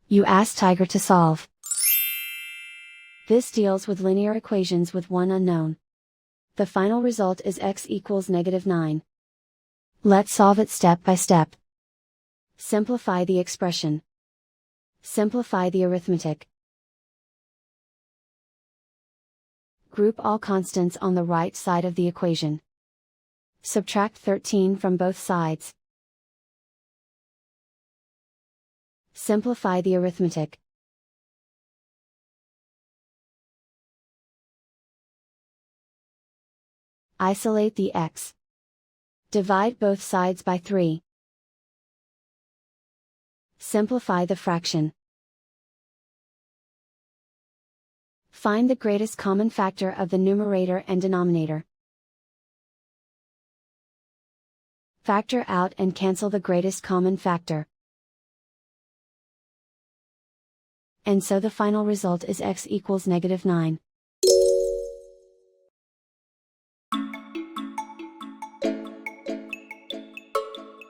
You ask Tiger to solve. This deals with linear equations with one unknown. The final result is x equals -9. Let's solve it step by step. Simplify the expression. Simplify the arithmetic. Group all constants on the right side of the equation. Subtract 13 from both sides. Simplify the arithmetic. Isolate the x. Divide both sides by 3. Simplify the fraction. Find the greatest common factor of the numerator and denominator. Factor out and cancel the greatest common factor. And so the final result is x equals -9.